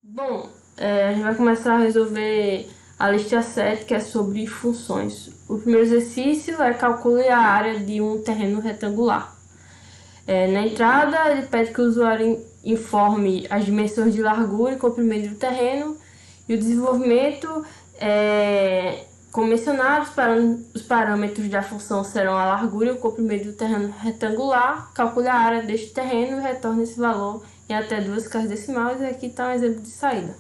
Bom, a gente vai começar a resolver a lista 7, que é sobre funções. O primeiro exercício é calcular a área de um terreno retangular. Na entrada, ele pede que o usuário informe as dimensões de largura e comprimento do terreno e o desenvolvimento como mencionado, os parâmetros da função serão a largura e o comprimento do terreno retangular. Calcule a área deste terreno e retorne esse valor em até duas casas decimais. E aqui está um exemplo de saída.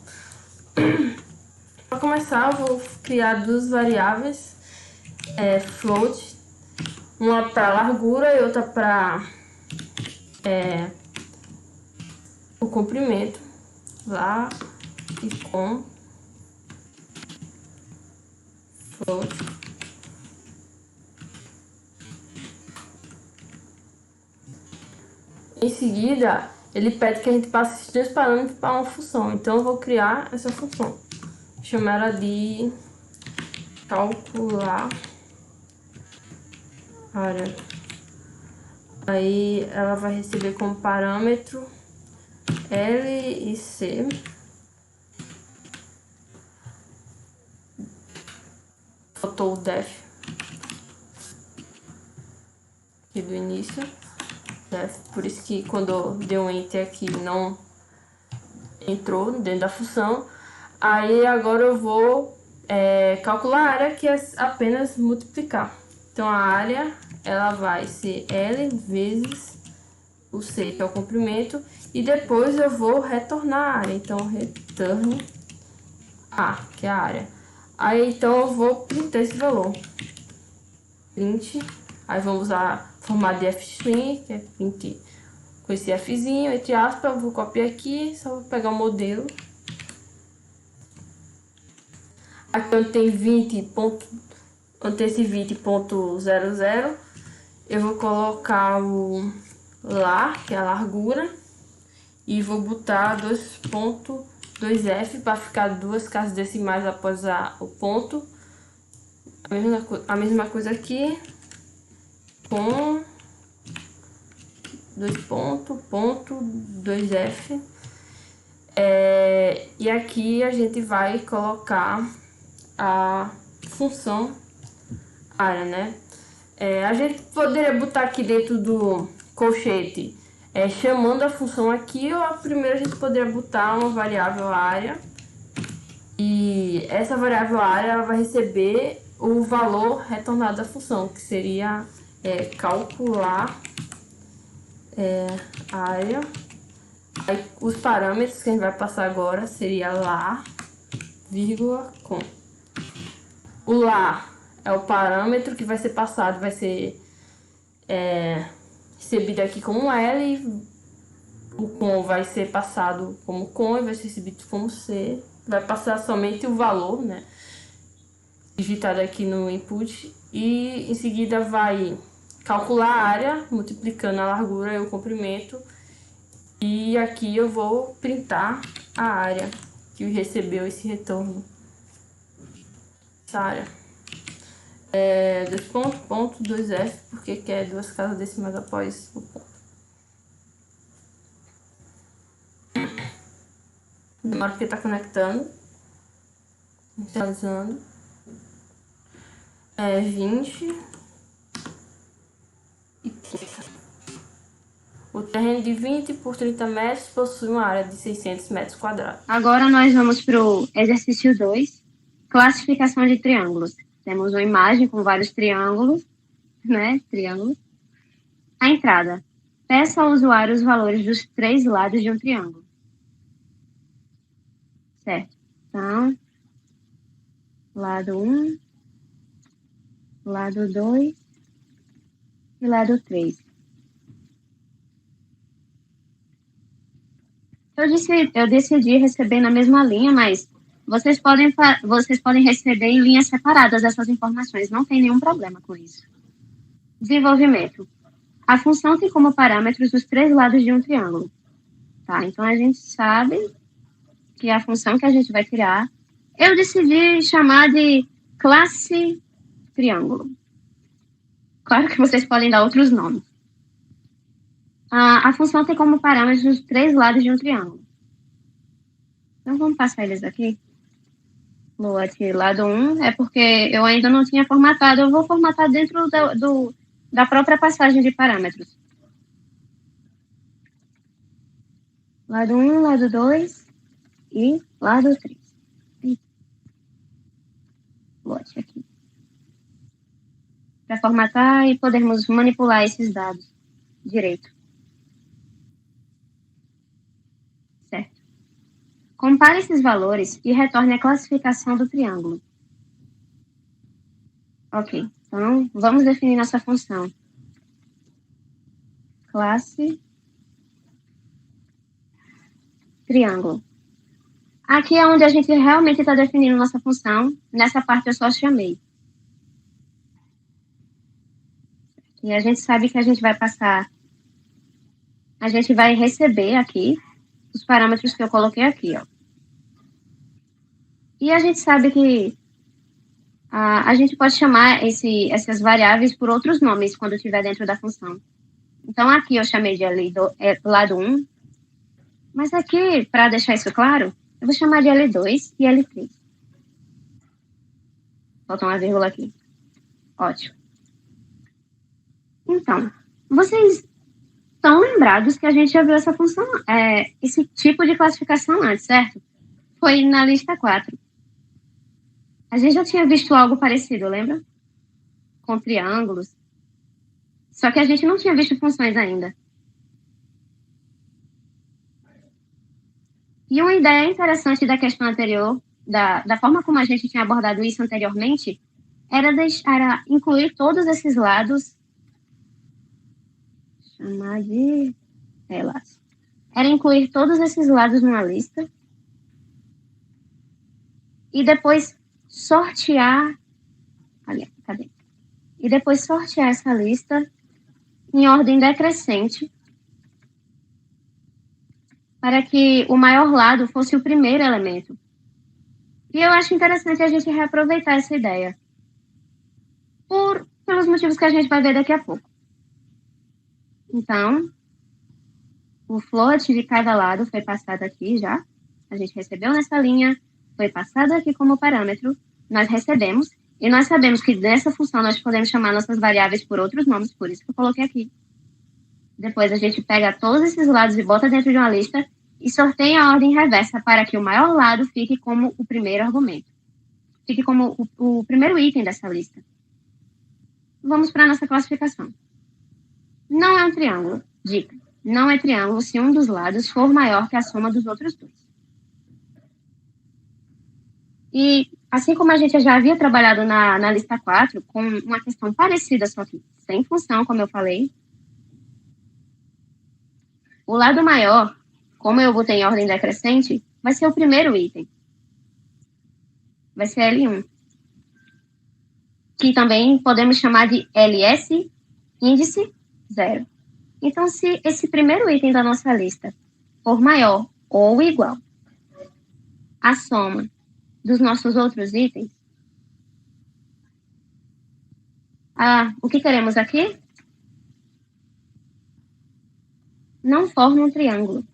Para começar, eu vou criar duas variáveis float, uma para largura e outra para o comprimento. Lá e com float. Em seguida, ele pede que a gente passe esses dois parâmetros para uma função. Então, eu vou criar essa função. Vou chamar ela de calcular área. Aí, ela vai receber como parâmetro L e C. Faltou o def aqui do início. Por isso que quando eu dei um enter aqui não entrou dentro da função. Aí agora eu vou calcular a área, que é apenas multiplicar. Então a área ela vai ser L vezes o C, que é o comprimento, e depois eu vou retornar a área. Então return A, que é a área. Aí então eu vou printar esse valor. Print. Aí vamos usar formato de fstring, que é print com esse Fzinho, entre aspas. Eu vou copiar aqui, só vou pegar o modelo. Aqui onde tem 20 onde tem esse 20.00, eu vou colocar o lar, que é a largura, e vou botar 2.2f para ficar duas casas decimais após o ponto. A mesma coisa aqui, com 2.2f. E aqui a gente vai colocar a função área, né? A gente poderia botar aqui dentro do colchete chamando a função aqui, ou primeiro a gente poderia botar uma variável área, e essa variável área ela vai receber o valor retornado da função, que seria calcular área. Aí, os parâmetros que a gente vai passar agora seria lá, vírgula, com. O lá é o parâmetro que vai ser passado, vai ser recebido aqui como L, o com vai ser passado como com e vai ser recebido como C. Vai passar somente o valor, né, digitado aqui no input, e em seguida vai calcular a área, multiplicando a largura e o comprimento, e aqui eu vou printar a área que recebeu esse retorno. Essa área. 2.2f, porque quer duas casas decimais após o ponto. Demora porque tá conectando. Inicializando. 20. E 30. O terreno de 20 por 30 metros possui uma área de 600 metros quadrados. Agora nós vamos para o exercício 2, classificação de triângulos. Temos uma imagem com vários triângulos, né? Triângulos. A entrada. Peça ao usuário os valores dos três lados de um triângulo. Certo? Então, lado 1, lado 2 e lado 3. Eu decidi receber na mesma linha, mas vocês podem receber em linhas separadas essas informações, não tem nenhum problema com isso. Desenvolvimento. A função tem como parâmetros os três lados de um triângulo. Tá? Então, a gente sabe que a função que a gente vai criar, eu decidi chamar de classe triângulo. Claro que vocês podem dar outros nomes. A função tem como parâmetros os três lados de um triângulo. Então, vamos passar eles aqui. Float lado 1 é porque eu ainda não tinha formatado. Eu vou formatar dentro da própria passagem de parâmetros. Lado 1, lado 2 e lado 3. Float aqui. Para formatar e podermos manipular esses dados direito. Certo. Compare esses valores e retorne a classificação do triângulo. Ok, então vamos definir nossa função. Classe triângulo. Aqui é onde a gente realmente está definindo nossa função. Nessa parte eu só chamei. E a gente sabe que a gente vai passar, a gente vai receber aqui os parâmetros que eu coloquei aqui, ó. E a gente sabe que a gente pode chamar essas variáveis por outros nomes quando estiver dentro da função. Então, aqui eu chamei de lado 1, mas aqui, para deixar isso claro, eu vou chamar de L2 e L3. Falta uma vírgula aqui. Ótimo. Então, vocês estão lembrados que a gente já viu essa função, esse tipo de classificação antes, certo? Foi na lista 4. A gente já tinha visto algo parecido, lembra? Com triângulos. Só que a gente não tinha visto funções ainda. E uma ideia interessante da questão anterior, da forma como a gente tinha abordado isso anteriormente, era incluir todos esses lados, chamar de relatos. Era incluir todos esses lados numa lista e depois sortear, cadê? E depois sortear essa lista em ordem decrescente para que o maior lado fosse o primeiro elemento. E eu acho interessante a gente reaproveitar essa ideia, pelos motivos que a gente vai ver daqui a pouco. Então, o float de cada lado foi passado aqui já. A gente recebeu nessa linha, foi passado aqui como parâmetro, nós recebemos, e nós sabemos que dessa função nós podemos chamar nossas variáveis por outros nomes, por isso que eu coloquei aqui. Depois a gente pega todos esses lados e bota dentro de uma lista e sorteia a ordem reversa para que o maior lado fique como o primeiro argumento. Fique como o primeiro item dessa lista. Vamos para a nossa classificação. Não é um triângulo. Dica. Não é triângulo se um dos lados for maior que a soma dos outros dois. E assim como a gente já havia trabalhado na lista 4, com uma questão parecida, só que sem função, como eu falei, o lado maior, como eu botei em ordem decrescente, vai ser o primeiro item. Vai ser L1. Que também podemos chamar de LS índice 0. Então, se esse primeiro item da nossa lista for maior ou igual à soma dos nossos outros itens, o que queremos aqui? Não forma um triângulo.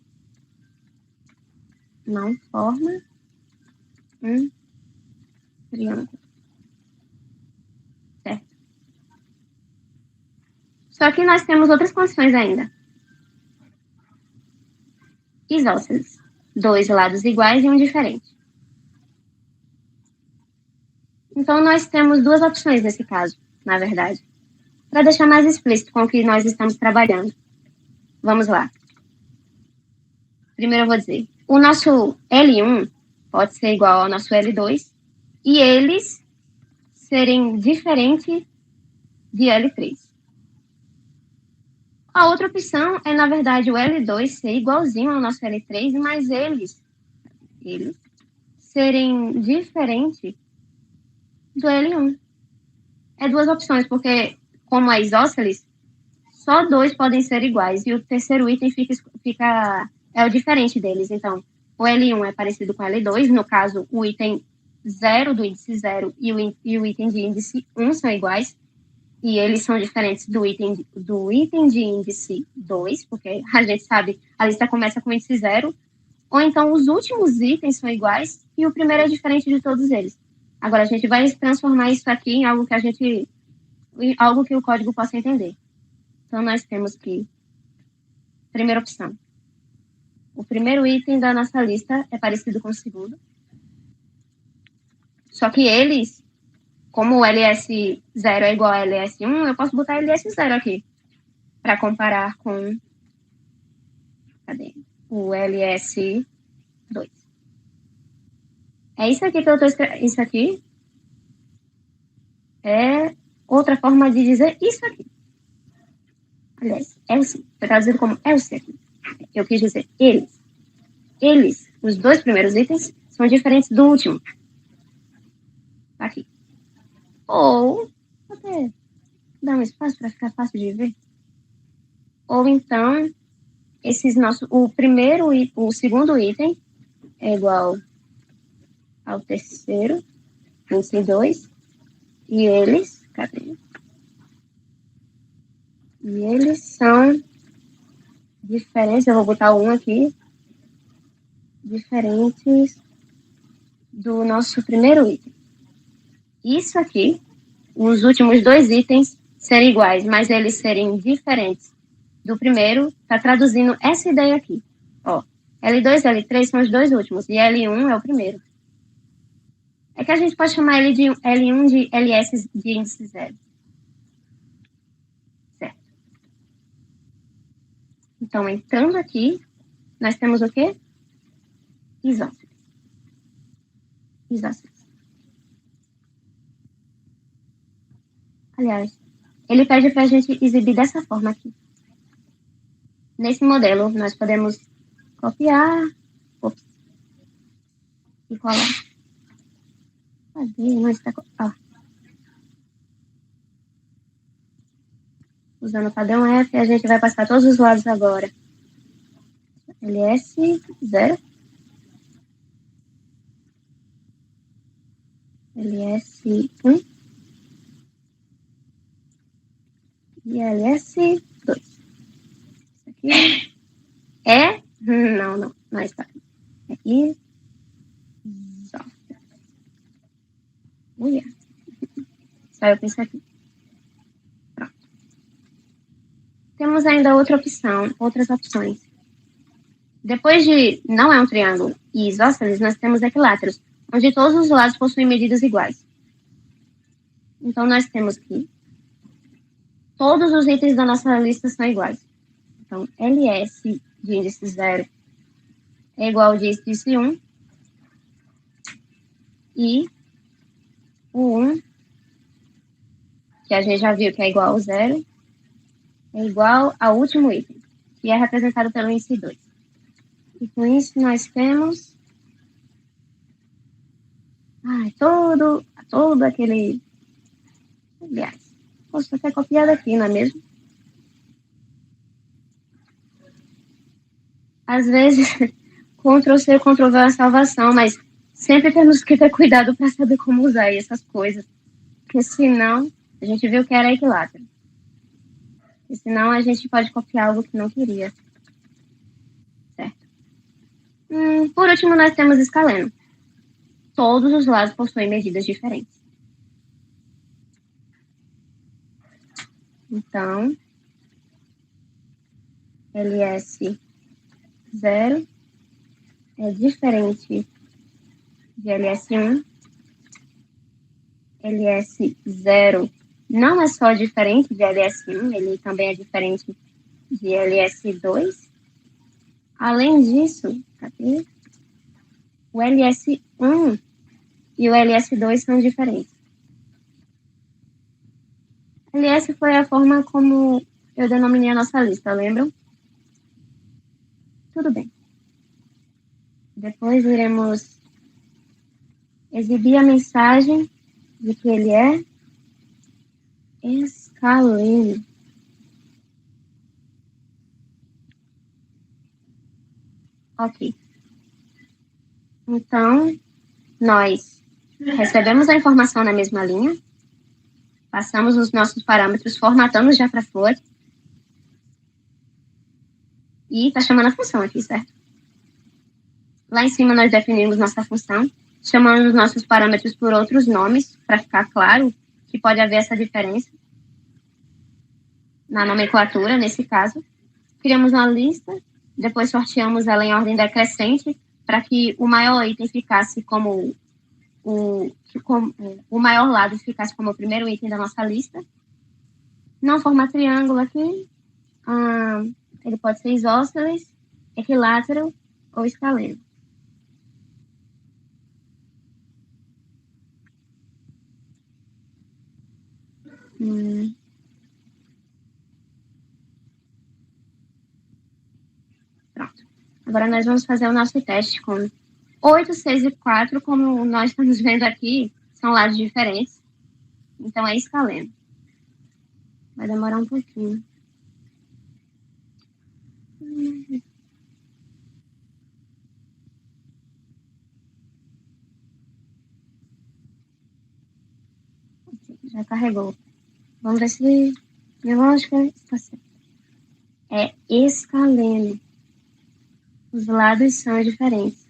Não forma um triângulo. Certo? Só que nós temos outras condições ainda. Isósceles. 2 lados iguais e um diferente. Então, nós temos duas opções nesse caso, na verdade. Para deixar mais explícito com o que nós estamos trabalhando. Vamos lá. Primeiro eu vou dizer, o nosso L1 pode ser igual ao nosso L2 e eles serem diferentes de L3. A outra opção é, na verdade, o L2 ser igualzinho ao nosso L3, mas eles serem diferentes do L1. É duas opções, porque como é isósceles, só 2 podem ser iguais e o terceiro item é o diferente deles. Então, o L1 é parecido com o L2, no caso, o item 0 do índice 0 e o item de índice 1 são iguais, e eles são diferentes do item de índice 2, porque a gente sabe, a lista começa com o índice 0, ou então os últimos itens são iguais e o primeiro é diferente de todos eles. Agora, a gente vai transformar isso aqui em algo que o código possa entender. Então, nós temos que, primeira opção, o primeiro item da nossa lista é parecido com o segundo. Só que eles, como o LS0 é igual a LS1, eu posso botar LS0 aqui, para comparar com o LS2. É isso aqui que eu estou escrevendo. Isso aqui é outra forma de dizer isso aqui. Aliás, else. Foi traduzido como else aqui. Eu quis dizer eles. Eles, os dois primeiros itens, são diferentes do último. Aqui. Ou, até dar um espaço para ficar fácil de ver. Ou então, o segundo item é igual ao terceiro, 22, e eles, cadê? E eles são diferentes, eu vou botar um aqui, diferentes do nosso primeiro item. Isso aqui, os últimos dois itens serem iguais, mas eles serem diferentes do primeiro, está traduzindo essa ideia aqui. Ó, L2 e L3 são os dois últimos, e L1 é o primeiro. É que a gente pode chamar ele de L1 de LS de índice 0. Certo. Então, entrando aqui, nós temos o quê? Isósceles. Aliás, ele pede para a gente exibir dessa forma aqui. Nesse modelo, nós podemos copiar e colar. Cadê? Não está... Usando o padrão F, a gente vai passar todos os lados agora. LS0. LS1. E LS2. Isso aqui é... Não está. Aqui. Só eu pensar aqui. Pronto. Temos ainda outras opções. Depois de não é um triângulo e isósceles, nós temos equiláteros, onde todos os lados possuem medidas iguais. Então, nós temos que todos os itens da nossa lista são iguais. Então, LS de índice 0 é igual ao de índice 1 e o 1, que a gente já viu que é igual ao 0, é igual ao último item, que é representado pelo índice 2. E com isso nós temos todo aquele... Aliás, posso até copiar daqui, não é mesmo? Às vezes, Ctrl+C, Ctrl+V é a salvação, mas sempre temos que ter cuidado para saber como usar essas coisas. Porque senão, a gente viu que era equilátero. E senão a gente pode copiar algo que não queria. Certo. Por último, nós temos escaleno. Todos os lados possuem medidas diferentes. Então, LS0 é diferente de LS1. LS0 não é só diferente de LS1, ele também é diferente de LS2. Além disso, cadê? O LS1 e o LS2 são diferentes. LS foi a forma como eu denominei a nossa lista, lembram? Tudo bem. Depois iremos exibir a mensagem de que ele é escaleno. Ok. Então, nós recebemos a informação na mesma linha, passamos os nossos parâmetros, formatamos já para float, e está chamando a função aqui, certo? Lá em cima nós definimos nossa função, chamando os nossos parâmetros por outros nomes, para ficar claro que pode haver essa diferença na nomenclatura, nesse caso. Criamos uma lista, depois sorteamos ela em ordem decrescente, para que o maior item ficasse como o maior lado ficasse como o primeiro item da nossa lista. Não formar triângulo aqui. Ele pode ser isósceles, equilátero ou escaleno. Pronto. Agora nós vamos fazer o nosso teste com 8, 6 e 4, como nós estamos vendo aqui, são lados diferentes. Então é escaleno. Vai demorar um pouquinho. Já carregou. Vamos ver se minha lógica está certa. É escaleno. Os lados são diferentes.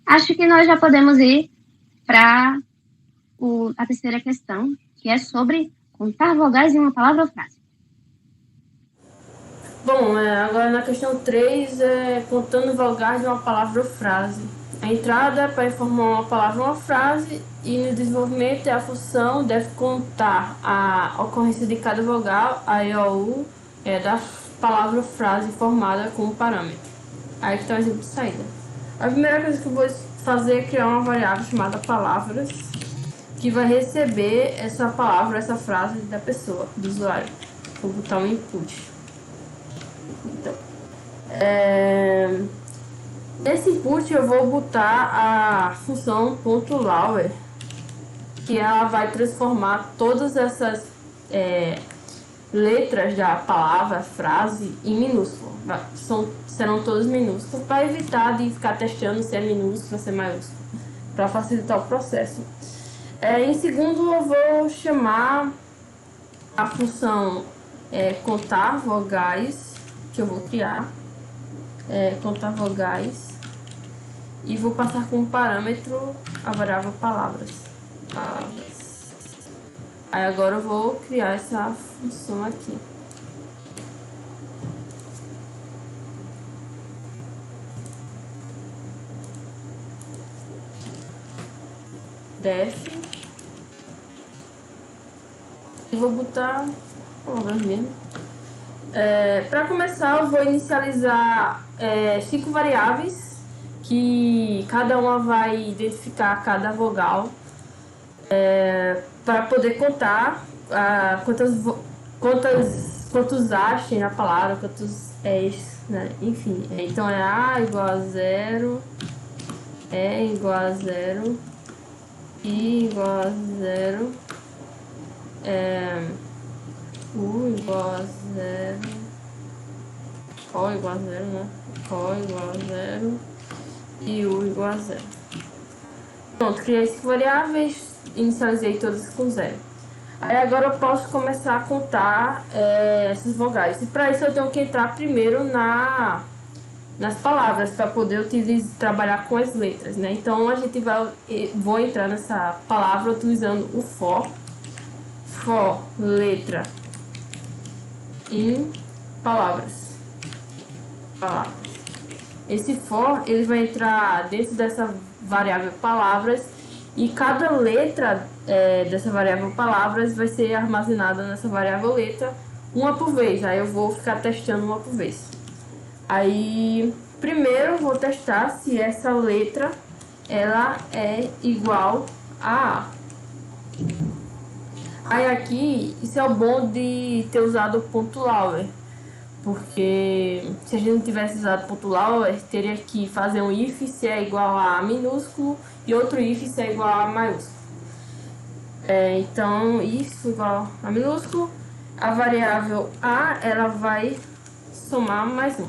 Acho que nós já podemos ir para a terceira questão, que é sobre contar vogais em uma palavra ou frase. Bom, agora na questão 3 é contando vogais de uma palavra ou frase. A entrada é para informar uma palavra ou uma frase e no desenvolvimento a função deve contar a ocorrência de cada vogal, a e, o, u, da palavra ou frase formada como parâmetro. Aí que está o exemplo de saída. A primeira coisa que eu vou fazer é criar uma variável chamada palavras, que vai receber essa palavra, essa frase da pessoa, do usuário. Vou botar um input. Então, nesse input eu vou botar a função .lower, que ela vai transformar todas essas letras da palavra, frase, em minúsculo. Serão todas minúsculas, para evitar de ficar testando se é minúsculo ou se é maiúsculo, para facilitar o processo. Em segundo, eu vou chamar a função contar vogais, que eu vou criar, contar vogais, e vou passar como parâmetro a variável palavras. Aí agora eu vou criar essa função aqui. Def. E vou botar palavras mesmo. Para começar, eu vou inicializar 5 variáveis, que cada uma vai identificar cada vogal, para poder contar quantos As tem na palavra, quantos Es, né? Enfim. Então é A igual a 0, E igual a 0, I igual a 0, U igual a 0, O igual a 0, né? O igual a 0 e U igual a 0. Pronto, criei 5 variáveis, inicializei todas com 0. Aí agora eu posso começar a contar essas vogais. E para isso eu tenho que entrar primeiro nas palavras, para poder trabalhar com as letras, né? Então vou entrar nessa palavra utilizando o for letra em palavras. Esse for, ele vai entrar dentro dessa variável palavras, e cada letra dessa variável palavras vai ser armazenada nessa variável letra uma por vez. Aí eu vou ficar testando uma por vez. Aí primeiro eu vou testar se essa letra ela é igual a A. Aí aqui, isso é o bom de ter usado o ponto lower, porque se a gente não tivesse usado ponto lower, teria que fazer um if se é igual a minúsculo e outro if se é igual a maiúsculo. Então, if igual a minúsculo, a variável A ela vai somar mais um.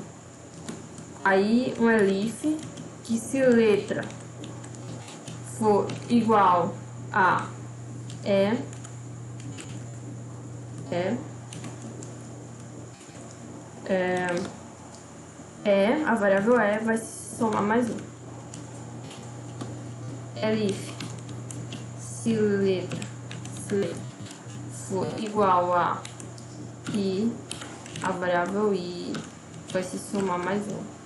Aí um elif, que se letra for igual a A variável E vai somar mais um. Elif, se letra for igual a I, a variável I vai se somar mais um.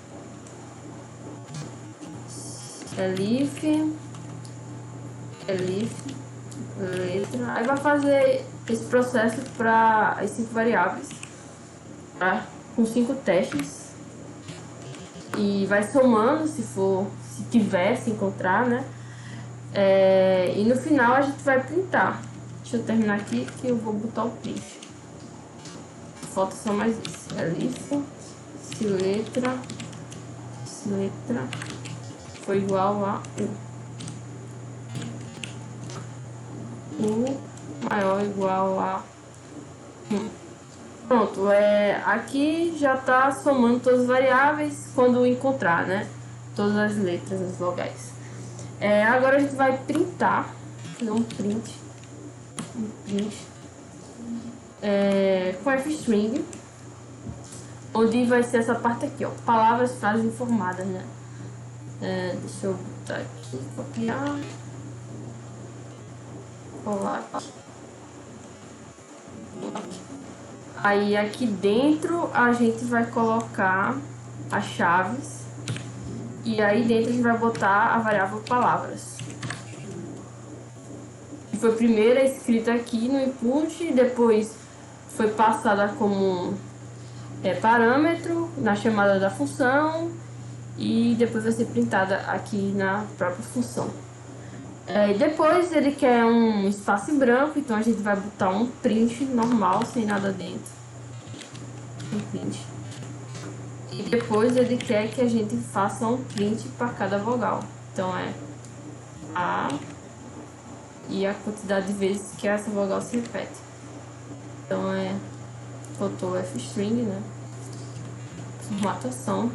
Elif, letra. Aí vai fazer esse processo para as 5 variáveis, com 5 testes. E vai somando se tiver, se encontrar, né? E no final a gente vai printar. Deixa eu terminar aqui que eu vou botar o print. Falta só mais isso. Elif, se letra foi igual a U maior ou igual a 1. Pronto, aqui já está somando todas as variáveis quando encontrar, né? Todas as letras, as vogais. Agora a gente vai printar, fazer um print com fstring, onde vai ser essa parte aqui, ó, palavras, frases informadas, né? Deixa eu botar aqui, copiar, colar aqui. Aí aqui dentro a gente vai colocar as chaves e aí dentro a gente vai botar a variável palavras. Foi primeiro escrita aqui no input e depois foi passada como parâmetro na chamada da função e depois vai ser printada aqui na própria função. Depois ele quer um espaço em branco, então a gente vai botar um print normal, sem nada dentro. Um print. E depois ele quer que a gente faça um print para cada vogal. Então A e a quantidade de vezes que essa vogal se repete. Então botou fstring, né? Formatação.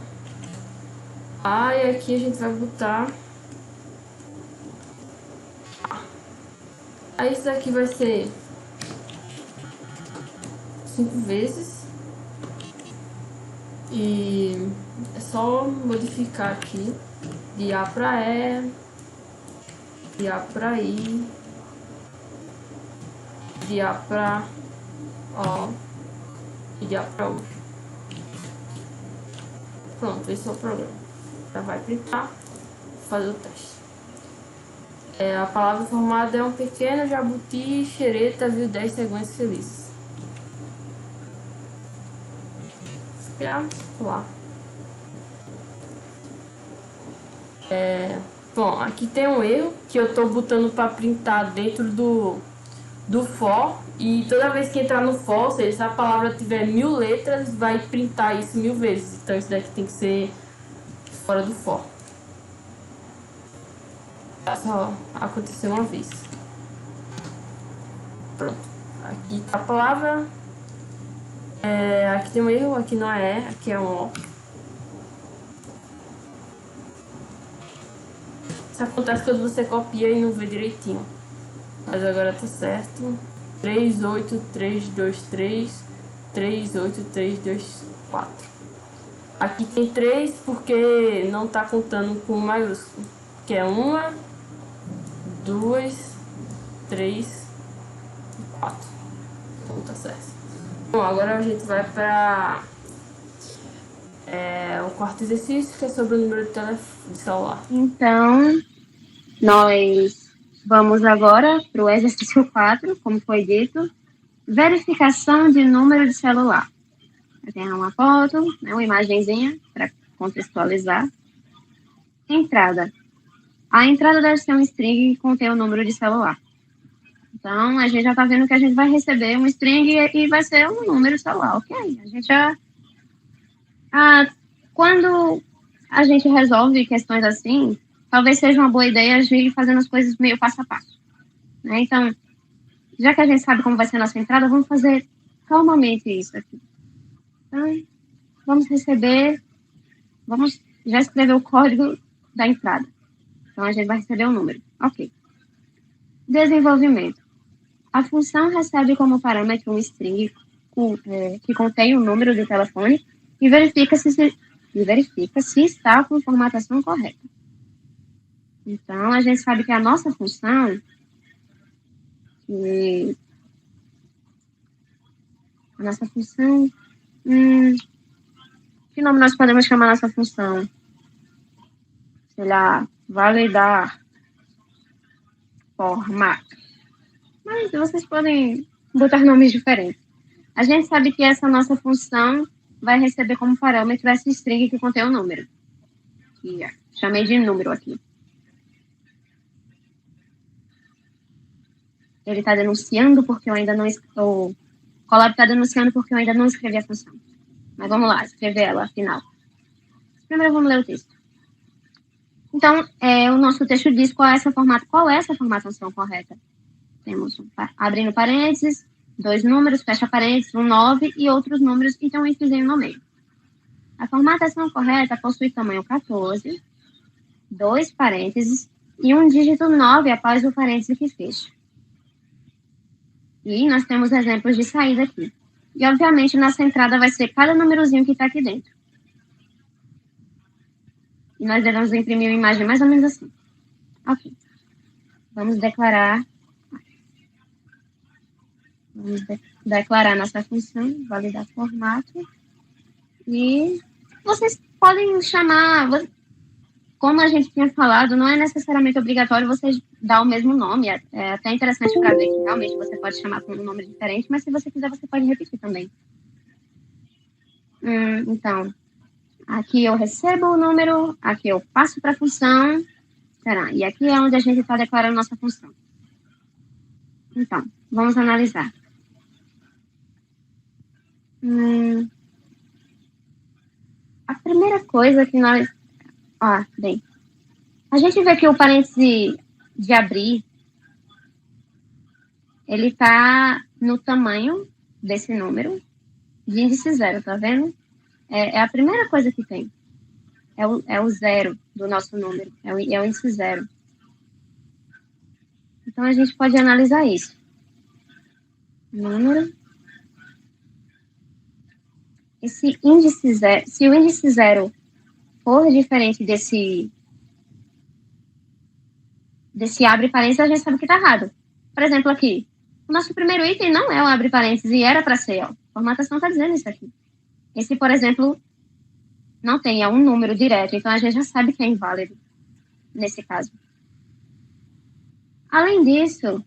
E aqui a gente vai botar. Aí isso daqui vai ser 5 vezes. E é só modificar aqui de A para E, de A para I, de A para O e de A para U. Pronto, esse é o programa. Já vai printar, fazer o teste. A palavra formada é um pequeno jabuti, xereta, viu 10 segundos felizes. Lá. Bom, aqui tem um erro que eu tô botando para printar dentro do for, e toda vez que entrar no for, ou seja, se a palavra tiver 1000 letras, vai printar isso 1000 vezes. Então isso daqui tem que ser fora do for. Só aconteceu uma vez. Pronto. Aqui tá a palavra. Aqui tem um erro, aqui não é, aqui é um O. Isso acontece quando você copia e não vê direitinho. Mas agora tá certo. 38323, 38324. Aqui tem 3 porque não tá contando com maiúsculo. Que é 1, 2, 3 e 4. Então tá certo. Bom, agora a gente vai para o quarto exercício, que é sobre o número de celular. Então, nós vamos agora para o exercício 4, como foi dito, verificação de número de celular. Tem uma foto, né, uma imagenzinha para contextualizar. Entrada. A entrada deve ser um string que contém o número de celular. Então, a gente já está vendo que a gente vai receber um string e vai ser um número de celular, ok? A gente já... quando a gente resolve questões assim, talvez seja uma boa ideia a gente ir fazendo as coisas meio passo a passo. Né? Então, já que a gente sabe como vai ser a nossa entrada, vamos fazer calmamente isso aqui. Então, vamos já escrever o código da entrada. Então, a gente vai receber um número. Ok. Desenvolvimento. A função recebe como parâmetro um string que contém o número do telefone e verifica se está com a formatação correta. Então, a gente sabe que a nossa função, que que nome nós podemos chamar a nossa função? Sei lá, validar formato. Mas vocês podem botar nomes diferentes. A gente sabe que essa nossa função vai receber como parâmetro essa string que contém o número. E chamei de número aqui. Ele está denunciando porque eu ainda não... O Colab está denunciando porque eu ainda não escrevi a função. Mas vamos lá, escrever ela, afinal. Primeiro vamos ler o texto. Então, o nosso texto diz qual é essa formatação correta. Temos, abrindo parênteses, 2 números, fecha parênteses, 9 e outros números, e tem um ifzinho no meio. A formatação correta possui tamanho 14, 2 parênteses e um dígito 9 após o parêntese que fecha. E nós temos exemplos de saída aqui. E, obviamente, nossa entrada vai ser cada númerozinho que está aqui dentro. E nós devemos imprimir uma imagem mais ou menos assim. Ok. Vamos declarar nossa função, validar formato. E vocês podem chamar, como a gente tinha falado, não é necessariamente obrigatório vocês dar o mesmo nome. É até interessante para ver que realmente você pode chamar com um nome diferente, mas se você quiser, você pode repetir também. Então, aqui eu recebo o número, aqui eu passo para a função, e aqui é onde a gente está declarando nossa função. Então, vamos analisar. A primeira coisa que nós... bem, a gente vê que o parêntese de abrir, ele está no tamanho desse número de índice 0, tá vendo? É a primeira coisa que tem. É o 0 do nosso número, é o índice 0. Então, a gente pode analisar isso. Número. Esse índice 0, se o índice 0 for diferente desse abre parênteses, a gente sabe que está errado. Por exemplo, aqui, o nosso primeiro item não é o abre parênteses e era para ser, ó. A formatação está dizendo isso aqui. Esse, por exemplo, não tem, é um número direto, então a gente já sabe que é inválido nesse caso. Além disso,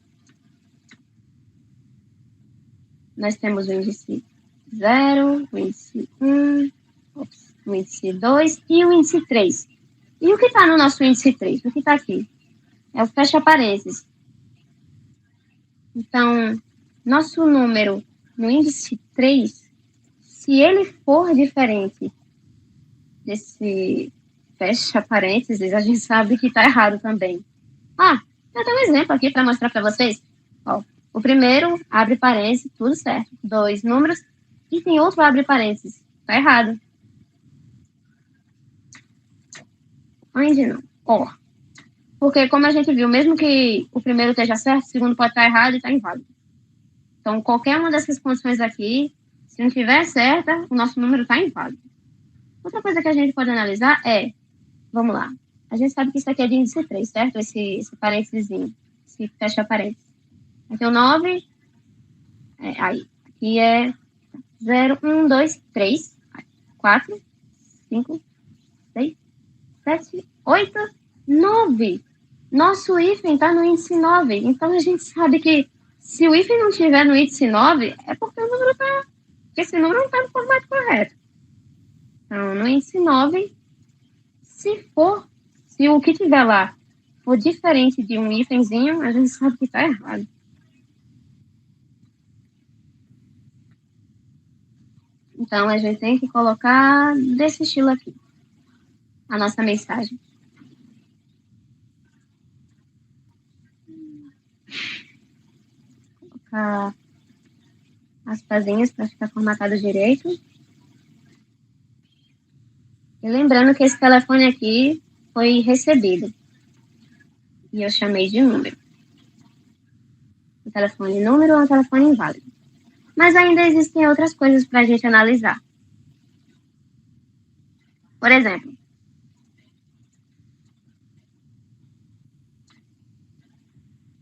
nós temos o índice 0, o índice 1, o índice 2 e o índice 3. E o que está no nosso índice 3? O que está aqui? É o fecha parênteses. Então, nosso número no índice 3, se ele for diferente desse fecha parênteses, a gente sabe que está errado também. Eu tenho um exemplo aqui para mostrar para vocês. Ó, o primeiro abre parênteses, tudo certo. 2 números e tem outro abre parênteses. Está errado. Onde não? Porque, como a gente viu, mesmo que o primeiro esteja certo, o segundo pode estar errado e está inválido. Então, qualquer uma dessas condições aqui, se não estiver certa, o nosso número está inválido. Outra coisa que a gente pode analisar é, vamos lá, a gente sabe que isso aqui é de índice 3, certo? Esse parênteses, esse fecha parênteses. Aqui é o 9, aqui é 0, 1, 2, 3, 4, 5, 6, 7, 8, 9. Nosso hífen está no índice 9. Então, a gente sabe que se o hífen não estiver no índice 9, é porque esse número não está no formato correto. Então, no índice 9, se o que tiver lá for diferente de um hífenzinho, a gente sabe que está errado. Então, a gente tem que colocar desse estilo aqui, a nossa mensagem. Colocar as pazinhas para ficar formatado direito. E lembrando que esse telefone aqui foi recebido. E eu chamei de número. O telefone número é um telefone inválido. Mas ainda existem outras coisas para a gente analisar. Por exemplo,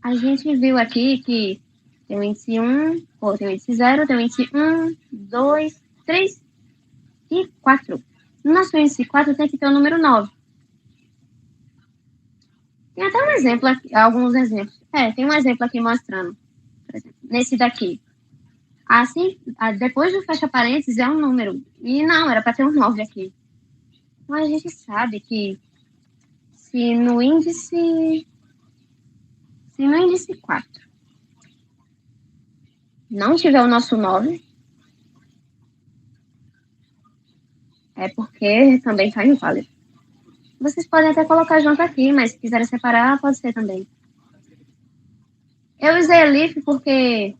a gente viu aqui que tem o índice 1, tem o índice 0, tem o índice 1, 2, 3 e 4. No nosso índice 4 tem que ter o número 9. Tem até um exemplo aqui, alguns exemplos. Tem um exemplo aqui mostrando. Por exemplo, nesse daqui. Assim, depois do fecha parênteses é um número. E não, era para ter um 9 aqui. Então a gente sabe que se no índice 4 não tiver o nosso 9, é porque também está inválido. Vocês podem até colocar junto aqui, mas se quiserem separar, pode ser também. Eu usei elif porque,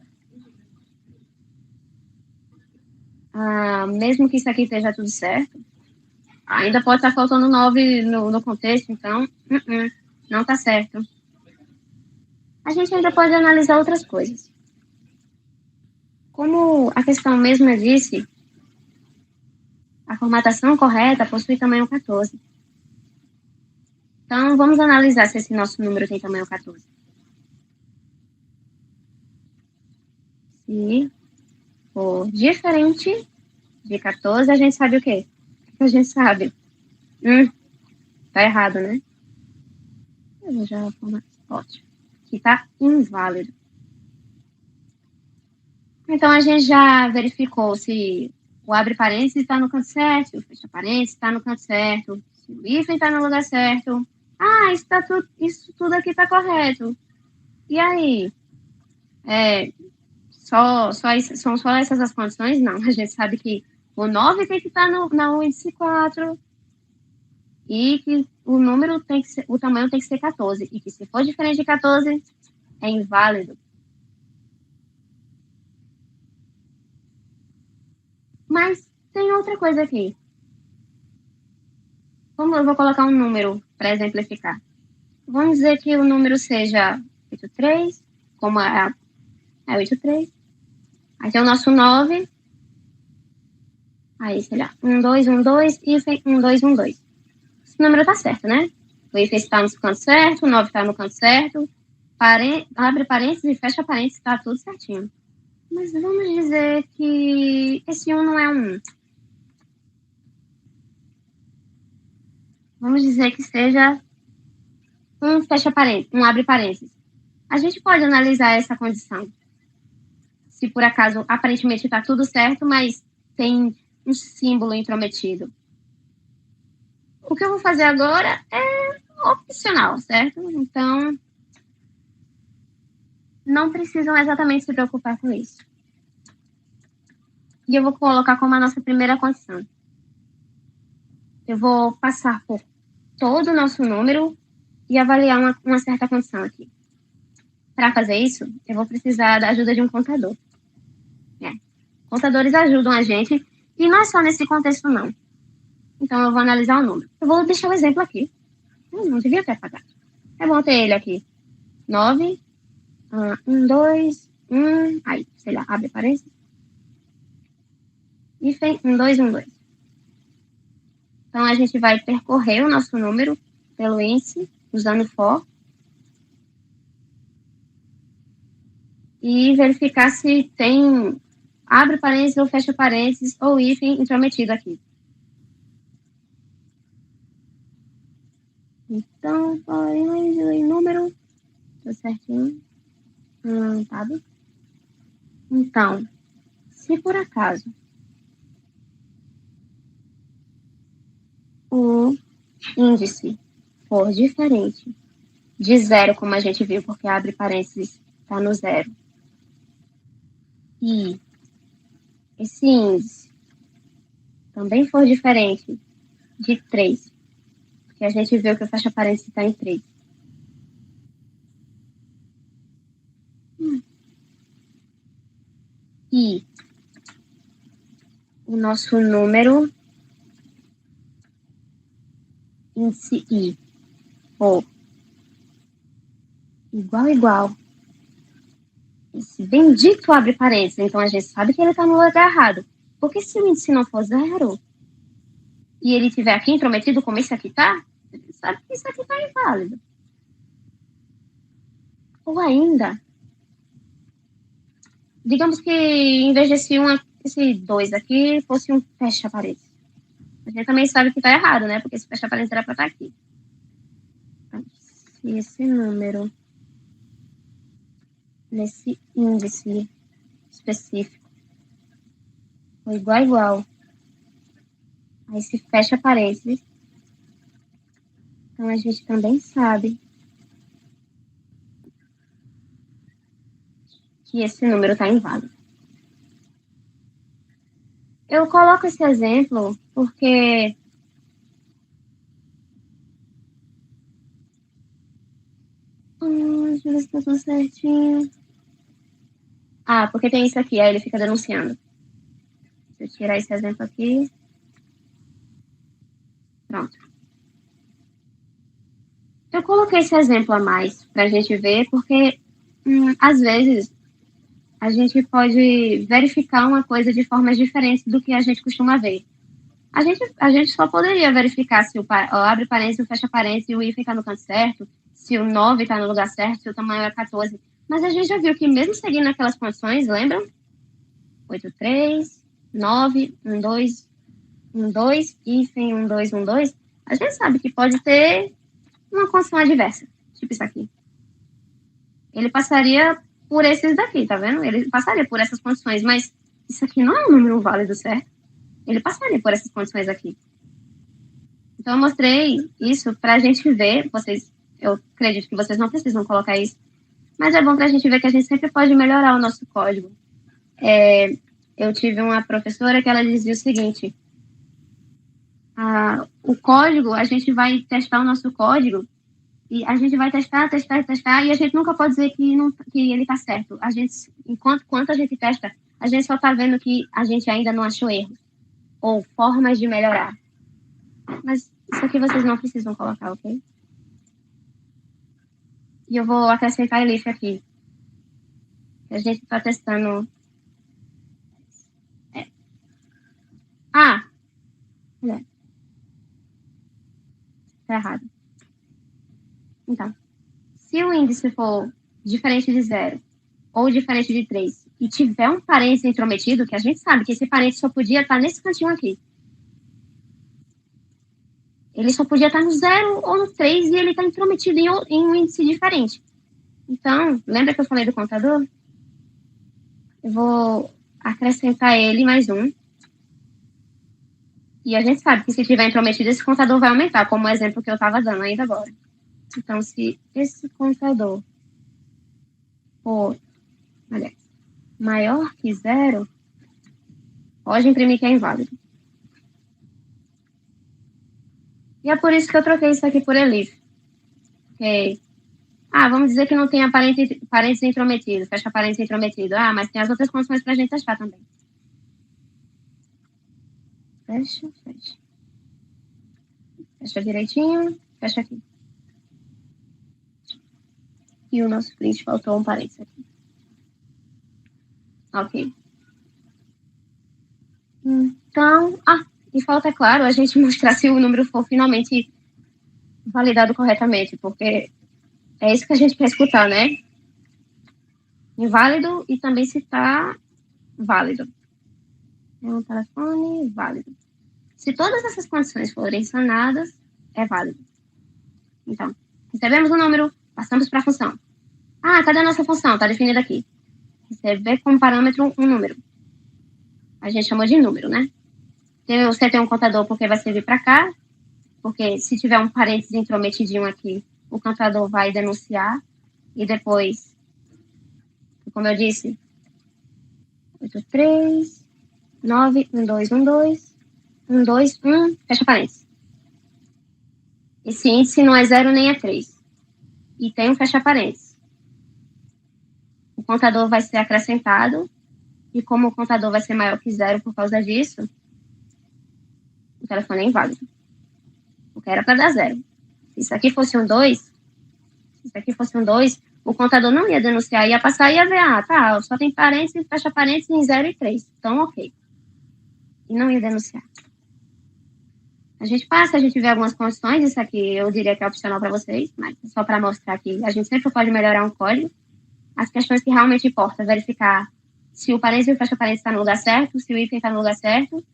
mesmo que isso aqui esteja tudo certo, ainda pode estar faltando 9 no contexto, então não está certo. A gente ainda pode analisar outras coisas. Como a questão mesma disse, a formatação correta possui tamanho 14. Então, vamos analisar se esse nosso número tem tamanho 14. Se for diferente de 14, a gente sabe o quê? A gente sabe. Tá errado, né? Eu vou já formatar. Ótimo. Que tá inválido. Então, a gente já verificou se o abre parênteses está no canto certo, o fecha parênteses está no canto certo, se o hífen está no lugar certo. Isso tudo aqui está correto. E aí? São só essas as condições? Não, a gente sabe que o 9 tem que estar no índice 4 e que o tamanho tem que ser 14. E que se for diferente de 14, é inválido. Mas tem outra coisa aqui. Como eu vou colocar um número para exemplificar? Vamos dizer que o número seja 83, como é 83. Aí tem o nosso 9. Aí, sei lá, 1, 2, 1, 2 e 1, 2, 1, 2. Esse número tá certo, né? O hífen está no canto certo, o 9 está no canto certo. Abre parênteses e fecha parênteses, tá tudo certinho. Mas vamos dizer que esse 1 não é um 1. Vamos dizer que seja um abre parênteses. A gente pode analisar essa condição. Se por acaso aparentemente está tudo certo, mas tem um símbolo intrometido. O que eu vou fazer agora é opcional, certo? Então, não precisam exatamente se preocupar com isso. E eu vou colocar como a nossa primeira condição. Eu vou passar por todo o nosso número e avaliar uma certa condição aqui. Para fazer isso, eu vou precisar da ajuda de um contador. Contadores ajudam a gente, e não é só nesse contexto, não. Então, eu vou analisar o número. Eu vou deixar o exemplo aqui. Eu não devia ter apagado. É bom ter ele aqui. 9, 1, 2, 1, aí, sei lá, abre parênteses. Hífen, 1, 2, 1, 2. Então, a gente vai percorrer o nosso número pelo índice, usando for. E verificar se tem abre parênteses ou fecha parênteses ou hífen intrometido aqui. Então, foi número. Tá certinho. Tá. Então, se por acaso o índice for diferente de 0, como a gente viu, porque abre parênteses está no 0, e esse índice também for diferente de 3, porque a gente viu que o fecha parênteses está em 3. E o nosso número índice I for igual. Esse bendito abre parênteses, então a gente sabe que ele está no lugar errado. Porque se o índice não for 0, e ele estiver aqui intrometido como esse aqui tá, ele sabe que isso aqui tá inválido. Ou ainda, digamos que em vez esse 2 aqui fosse um fecha-parede. A gente também sabe que tá errado, né? Porque esse fecha-parede era pra estar aqui. Então, se esse número nesse índice específico for igual a esse fecha-parênteses, então a gente também sabe que esse número está inválido. Eu coloco esse exemplo porque deixa eu ver se tá tudo certinho. Porque tem isso aqui, aí ele fica denunciando. Deixa eu tirar esse exemplo aqui. Pronto. Eu coloquei esse exemplo a mais para a gente ver, porque às vezes a gente pode verificar uma coisa de formas diferentes do que a gente costuma ver. A gente só poderia verificar se o abre parênteses, o fecha parênteses e o i fica no canto certo, se o 9 está no lugar certo, se o tamanho é 14. Mas a gente já viu que mesmo seguindo aquelas condições, lembram? 8, 3, 9, 1, 2, 1, 2, hífen, 1, 2, 1, 2. A gente sabe que pode ter uma condição adversa, tipo isso aqui. Ele passaria por esses daqui, tá vendo? Ele passaria por essas condições, mas isso aqui não é um número válido, certo? Ele passaria por essas condições aqui. Então, eu mostrei isso para a gente ver, eu acredito que vocês não precisam colocar isso, mas é bom para a gente ver que a gente sempre pode melhorar o nosso código. Eu tive uma professora que ela dizia o seguinte, o código, a gente vai testar o nosso código, e a gente vai testar, e a gente nunca pode dizer que ele está certo. Enquanto a gente testa, a gente só está vendo que a gente ainda não achou erros ou formas de melhorar. Mas isso aqui vocês não precisam colocar, ok? E eu vou acrescentar elif aqui. A gente está testando... Olha. Tá errado. Então, se o índice for diferente de 0 ou diferente de 3 e tiver um parênteses intrometido, que a gente sabe que esse parênteses só podia estar nesse cantinho aqui. Ele só podia estar no 0 ou no 3 e ele está intrometido em um índice diferente. Então, lembra que eu falei do contador? Eu vou acrescentar ele mais um. E a gente sabe que se tiver intrometido, esse contador vai aumentar, como o exemplo que eu estava dando ainda agora. Então, se esse contador for maior que 0, pode imprimir que é inválido. E é por isso que eu troquei isso aqui por elif. Ok. Vamos dizer que não tem parênteses intrometido, fecha parênteses intrometido. Mas tem as outras condições para a gente testar também. Fecha. Fecha direitinho, fecha aqui. E o nosso print faltou um parênteses aqui. Ok. Então, e falta, claro, a gente mostrar se o número for finalmente validado corretamente, porque é isso que a gente quer escutar, né? Inválido e também se está válido. É um telefone válido. Se todas essas condições forem sanadas, é válido. Então, recebemos o número, passamos para a função. Cadê a nossa função? Está definida aqui. Receber como parâmetro um número. A gente chamou de número, né? Você tem um contador porque vai servir para cá, porque se tiver um parênteses intrometidinho aqui, o contador vai denunciar, e depois, como eu disse, 8, 3, 9, 1, 2, 1, 2, 1, 2, 1, fecha parênteses. Esse índice não é 0 nem é 3. E tem um fecha parênteses. O contador vai ser acrescentado, e como o contador vai ser maior que 0 por causa disso, o telefone é inválido. Porque era para dar 0. Se isso aqui fosse um 2, o contador não ia denunciar, ia passar e ia ver, só tem parênteses, fecha parênteses em 0 e 3. Então, ok. E não ia denunciar. A gente passa, a gente vê algumas condições, isso aqui eu diria que é opcional para vocês, mas só para mostrar que a gente sempre pode melhorar um código. As questões que realmente importam, verificar se o parênteses e o fecha parênteses está no lugar certo, se o item está no lugar certo,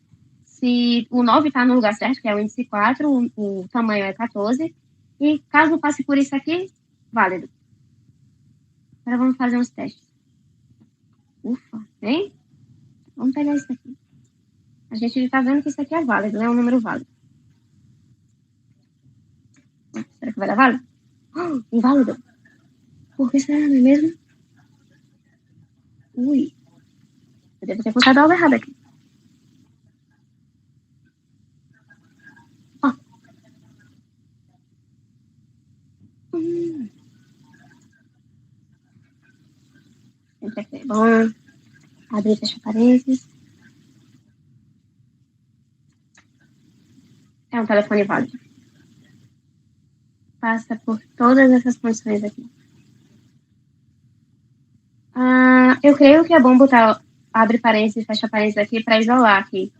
se o 9 está no lugar certo, que é o índice 4, o tamanho é 14, e caso passe por isso aqui, válido. Agora vamos fazer uns testes. Ufa, vem? Vamos pegar isso aqui. A gente está vendo que isso aqui é válido, é um número válido. Será que vai dar válido? Inválido. Por que será, não é mesmo? Ui. Eu devo ter contado algo errado aqui. Ó. Sempre aqui é bom. Abrir e fechar parênteses. É um telefone válido. Passa por todas essas condições aqui. Eu creio que é bom botar abre parênteses e fecha parênteses aqui para isolar aqui.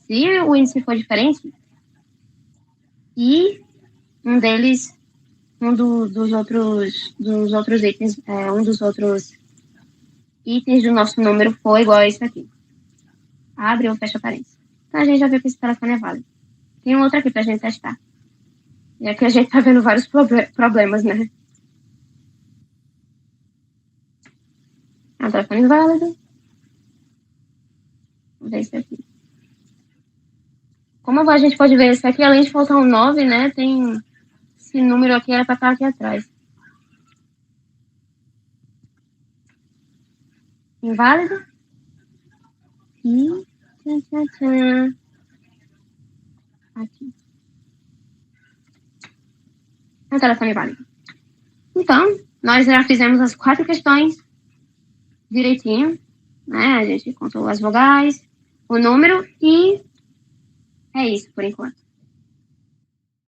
Se o índice for diferente e um deles, dos outros itens, um dos outros itens do nosso número for igual a isso aqui. Abre ou fecha parênteses. Então a gente já viu que esse telefone é válido. Tem um outro aqui pra gente testar. E aqui a gente tá vendo vários problemas, né? É um telefone válido. Vamos ver isso aqui. Como a gente pode ver isso aqui, além de faltar um 9, né? Tem esse número aqui, era pra estar aqui atrás. Inválido. E... aqui. É um telefone válido. Então, nós já fizemos as 4 questões direitinho, né? A gente contou as vogais, o número e é isso por enquanto.